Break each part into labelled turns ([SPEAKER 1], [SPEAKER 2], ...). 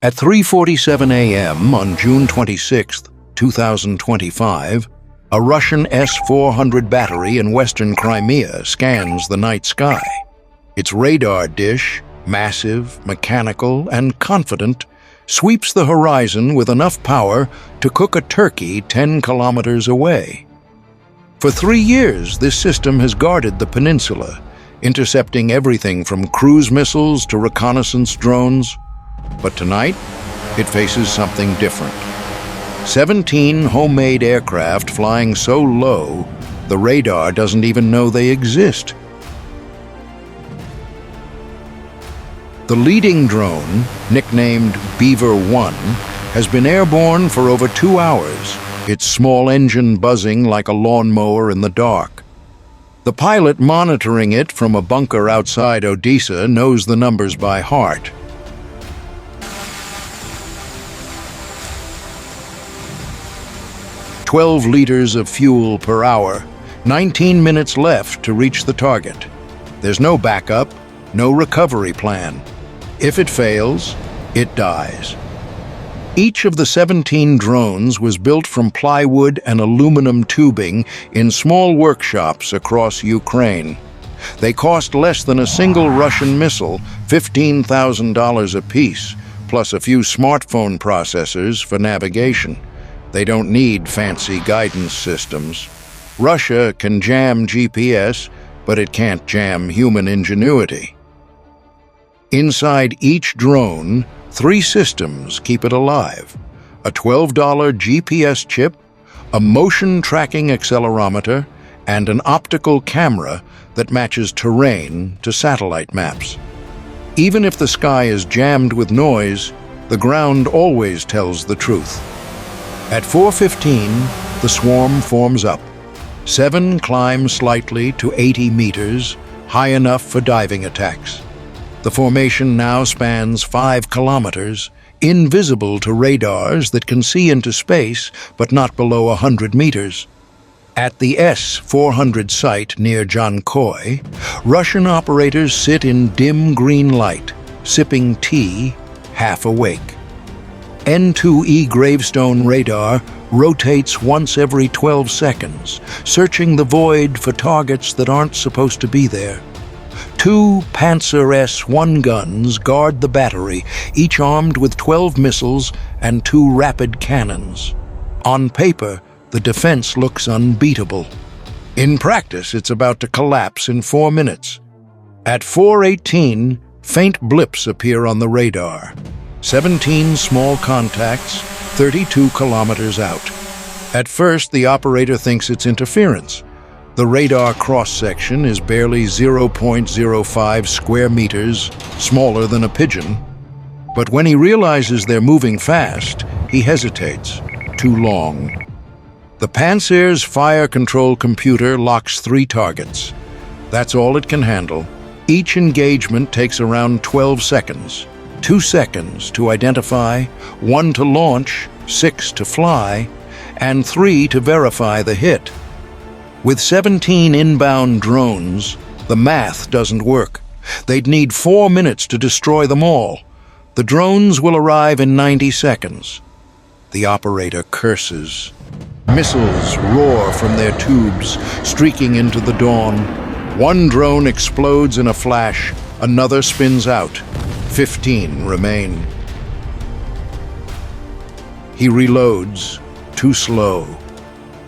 [SPEAKER 1] At 3:47 a.m. on June 26, 2025, a Russian S-400 battery in western Crimea scans the night sky. Its radar dish, massive, mechanical, and confident, sweeps the horizon with enough power to cook a turkey 10 kilometers away. For 3 years, this system has guarded the peninsula, intercepting everything from cruise missiles to reconnaissance drones. But tonight, it faces something different. 17 homemade aircraft flying so low, the radar doesn't even know they exist. The leading drone, nicknamed Beaver 1, has been airborne for over 2 hours, its small engine buzzing like a lawnmower in the dark. The pilot monitoring it from a bunker outside Odessa knows the numbers by heart. 12 liters of fuel per hour, 19 minutes left to reach the target. There's no backup, no recovery plan. If it fails, it dies. Each of the 17 drones was built from plywood and aluminum tubing in small workshops across Ukraine. They cost less than a single Russian missile, $15,000 apiece, plus a few smartphone processors for navigation. They don't need fancy guidance systems. Russia can jam GPS, but it can't jam human ingenuity. Inside each drone, 3 systems keep it alive: a $12 GPS chip, a motion tracking accelerometer, and an optical camera that matches terrain to satellite maps. Even if the sky is jammed with noise, the ground always tells the truth. At 4:15, the swarm forms up. 7 climb slightly to 80 meters, high enough for diving attacks. The formation now spans 5 kilometers, invisible to radars that can see into space, but not below 100 meters. At the S-400 site near Jankoy, Russian operators sit in dim green light, sipping tea, half awake. N2E gravestone radar rotates once every 12 seconds, searching the void for targets that aren't supposed to be there. 2 Panzer S-1 guns guard the battery, each armed with 12 missiles and 2 rapid cannons. On paper, the defense looks unbeatable. In practice, it's about to collapse in 4 minutes. At 4:18, faint blips appear on the radar. 17 small contacts, 32 kilometers out. At first, the operator thinks it's interference. The radar cross-section is barely 0.05 square meters, smaller than a pigeon. But when he realizes they're moving fast, he hesitates. Too long. The Panzer's fire control computer locks 3 targets. That's all it can handle. Each engagement takes around 12 seconds. 2 seconds to identify, 1 to launch, 6 to fly, and 3 to verify the hit. With 17 inbound drones, the math doesn't work. They'd need 4 minutes to destroy them all. The drones will arrive in 90 seconds. The operator curses. Missiles roar from their tubes, streaking into the dawn. 1 drone explodes in a flash, another spins out. 15 remain. He reloads, too slow.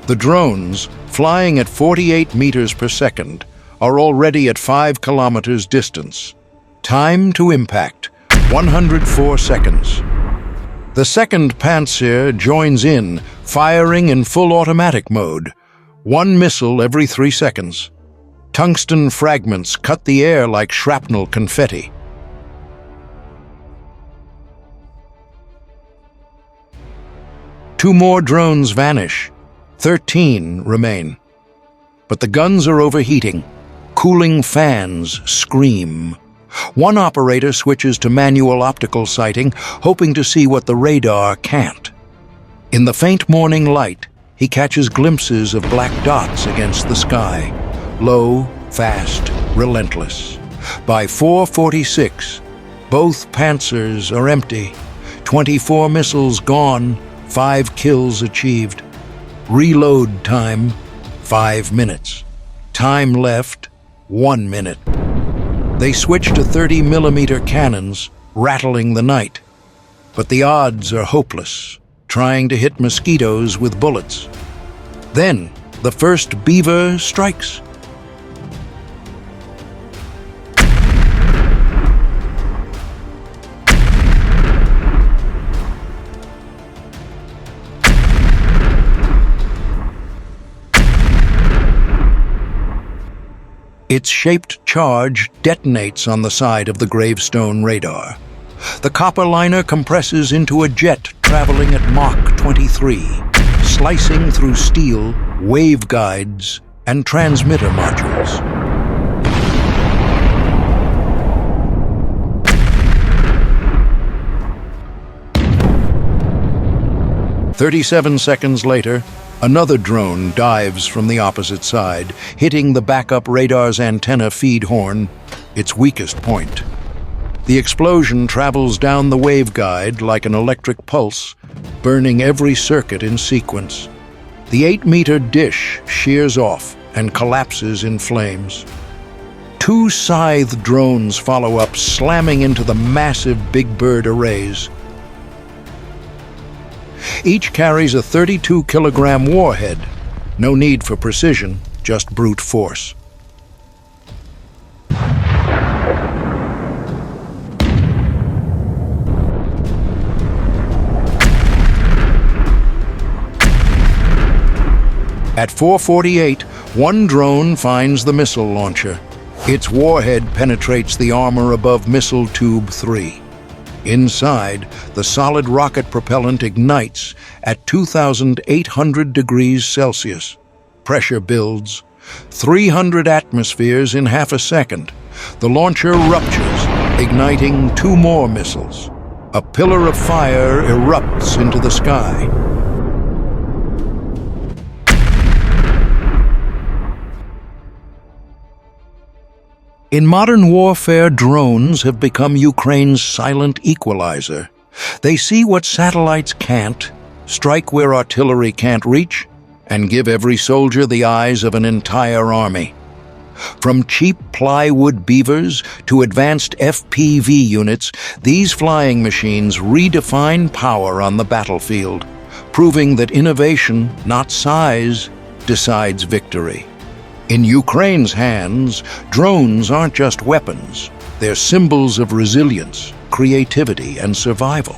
[SPEAKER 1] The drones, flying at 48 meters per second, are already at 5 kilometers distance. Time to impact, 104 seconds. The second Panzer joins in, firing in full automatic mode. 1 missile every 3 seconds. Tungsten fragments cut the air like shrapnel confetti. Two more drones vanish. 13 remain. But the guns are overheating. Cooling fans scream. One operator switches to manual optical sighting, hoping to see what the radar can't. In the faint morning light, he catches glimpses of black dots against the sky. Low, fast, relentless. By 4:46, both Panzers are empty. 24 missiles gone, 5 kills achieved. Reload time, 5 minutes. Time left, 1 minute. They switch to 30mm cannons, rattling the night. But the odds are hopeless, trying to hit mosquitoes with bullets. Then, the first Beaver strikes. Its shaped charge detonates on the side of the gravestone radar. The copper liner compresses into a jet traveling at Mach 23, slicing through steel, waveguides, and transmitter modules. "37 seconds later, another drone dives from the opposite side, hitting the backup radar's antenna feed horn, its weakest point. The explosion travels down the waveguide like an electric pulse, burning every circuit in sequence. The 8-meter dish shears off and collapses in flames. 2 Scythe drones follow up, slamming into the massive Big Bird arrays. Each carries a 32-kilogram warhead. No need for precision, just brute force. At 4:48, one drone finds the missile launcher. Its warhead penetrates the armor above missile tube 3. Inside, the solid rocket propellant ignites at 2,800 degrees Celsius. Pressure builds. 300 atmospheres in half a second. The launcher ruptures, igniting 2 more missiles. A pillar of fire erupts into the sky. In modern warfare, drones have become Ukraine's silent equalizer. They see what satellites can't, strike where artillery can't reach, and give every soldier the eyes of an entire army. From cheap plywood Beavers to advanced FPV units, these flying machines redefine power on the battlefield, proving that innovation, not size, decides victory. In Ukraine's hands, drones aren't just weapons. They're symbols of resilience, creativity, and survival.